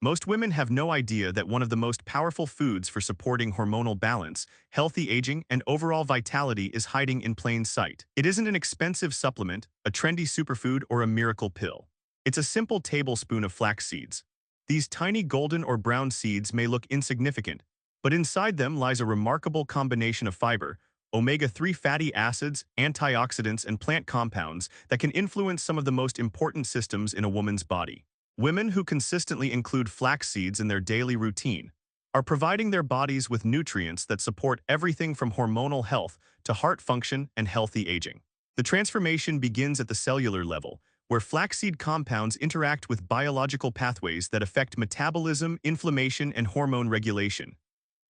Most women have no idea that one of the most powerful foods for supporting hormonal balance, healthy aging, and overall vitality is hiding in plain sight. It isn't an expensive supplement, a trendy superfood, or a miracle pill. It's a simple tablespoon of flax seeds. These tiny golden or brown seeds may look insignificant, but inside them lies a remarkable combination of fiber, omega-3 fatty acids, antioxidants, and plant compounds that can influence some of the most important systems in a woman's body. Women who consistently include flax seeds in their daily routine are providing their bodies with nutrients that support everything from hormonal health to heart function and healthy aging. The transformation begins at the cellular level, where flaxseed compounds interact with biological pathways that affect metabolism, inflammation, and hormone regulation.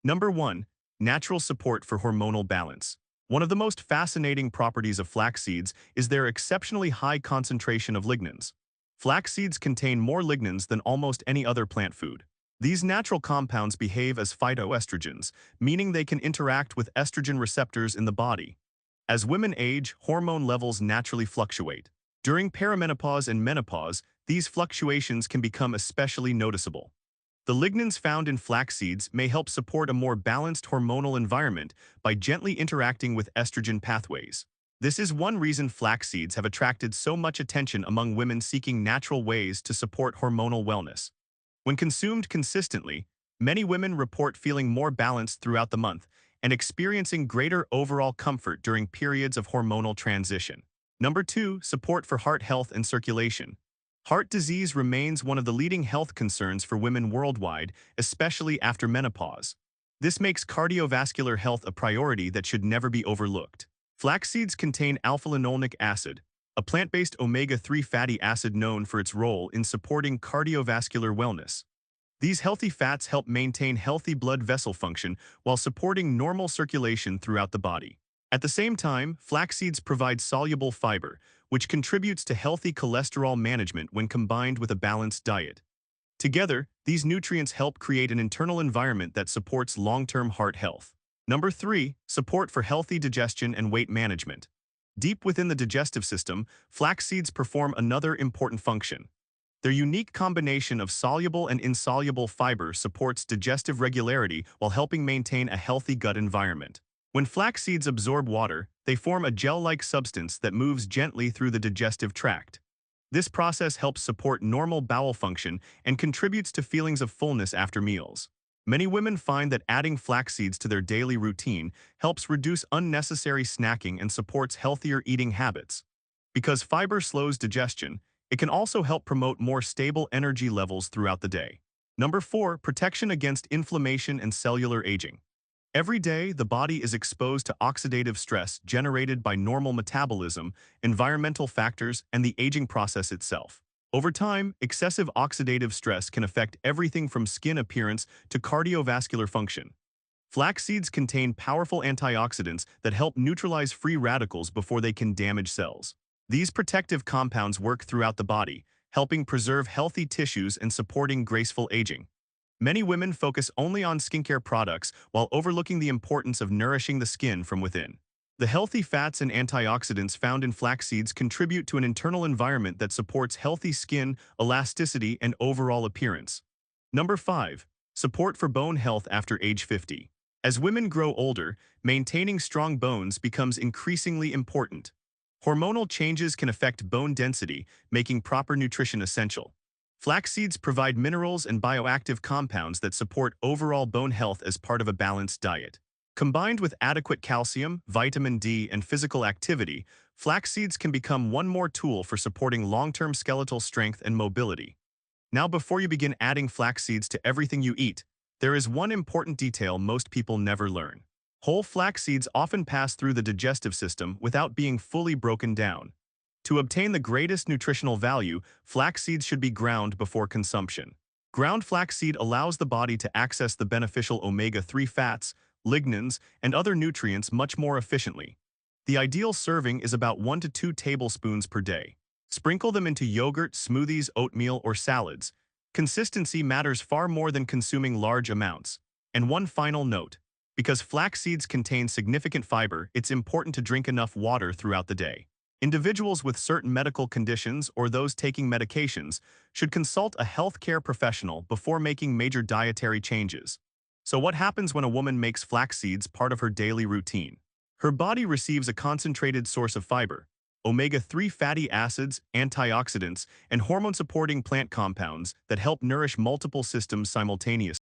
Number 1. Natural support for hormonal balance. One of the most fascinating properties of flax seeds is their exceptionally high concentration of lignans. Flax seeds contain more lignans than almost any other plant food. These natural compounds behave as phytoestrogens, meaning they can interact with estrogen receptors in the body. As women age, hormone levels naturally fluctuate. During perimenopause and menopause, these fluctuations can become especially noticeable. The lignans found in flax seeds may help support a more balanced hormonal environment by gently interacting with estrogen pathways. This is one reason flax seeds have attracted so much attention among women seeking natural ways to support hormonal wellness. When consumed consistently, many women report feeling more balanced throughout the month and experiencing greater overall comfort during periods of hormonal transition. Number 2. Support for heart health and circulation. Heart disease remains one of the leading health concerns for women worldwide, especially after menopause. This makes cardiovascular health a priority that should never be overlooked. Flax seeds contain alpha-linolenic acid, a plant-based omega-3 fatty acid known for its role in supporting cardiovascular wellness. These healthy fats help maintain healthy blood vessel function while supporting normal circulation throughout the body. At the same time, flax seeds provide soluble fiber, which contributes to healthy cholesterol management when combined with a balanced diet. Together, these nutrients help create an internal environment that supports long-term heart health. Number 3. Support for healthy digestion and weight management. Deep within the digestive system, flax seeds perform another important function. Their unique combination of soluble and insoluble fiber supports digestive regularity while helping maintain a healthy gut environment. When flax seeds absorb water, they form a gel-like substance that moves gently through the digestive tract. This process helps support normal bowel function and contributes to feelings of fullness after meals. Many women find that adding flax seeds to their daily routine helps reduce unnecessary snacking and supports healthier eating habits. Because fiber slows digestion, it can also help promote more stable energy levels throughout the day. Number 4. Protection against inflammation and cellular aging. Every day, the body is exposed to oxidative stress generated by normal metabolism, environmental factors, and the aging process itself. Over time, excessive oxidative stress can affect everything from skin appearance to cardiovascular function. Flax seeds contain powerful antioxidants that help neutralize free radicals before they can damage cells. These protective compounds work throughout the body, helping preserve healthy tissues and supporting graceful aging. Many women focus only on skincare products while overlooking the importance of nourishing the skin from within. The healthy fats and antioxidants found in flax seeds contribute to an internal environment that supports healthy skin, elasticity, and overall appearance. Number 5. Support for bone health after age 50. As women grow older, maintaining strong bones becomes increasingly important. Hormonal changes can affect bone density, making proper nutrition essential. Flax seeds provide minerals and bioactive compounds that support overall bone health as part of a balanced diet. Combined with adequate calcium, vitamin D, and physical activity, flax seeds can become one more tool for supporting long-term skeletal strength and mobility. Now, before you begin adding flax seeds to everything you eat, there is one important detail most people never learn. Whole flax seeds often pass through the digestive system without being fully broken down. To obtain the greatest nutritional value, flax seeds should be ground before consumption. Ground flaxseed allows the body to access the beneficial omega-3 fats, lignans, and other nutrients much more efficiently. The ideal serving is about 1 to 2 tablespoons per day. Sprinkle them into yogurt, smoothies, oatmeal, or salads. Consistency matters far more than consuming large amounts. And one final note: because flax seeds contain significant fiber, it's important to drink enough water throughout the day. Individuals with certain medical conditions or those taking medications should consult a healthcare professional before making major dietary changes. So what happens when a woman makes flax seeds part of her daily routine? Her body receives a concentrated source of fiber, omega-3 fatty acids, antioxidants, and hormone-supporting plant compounds that help nourish multiple systems simultaneously.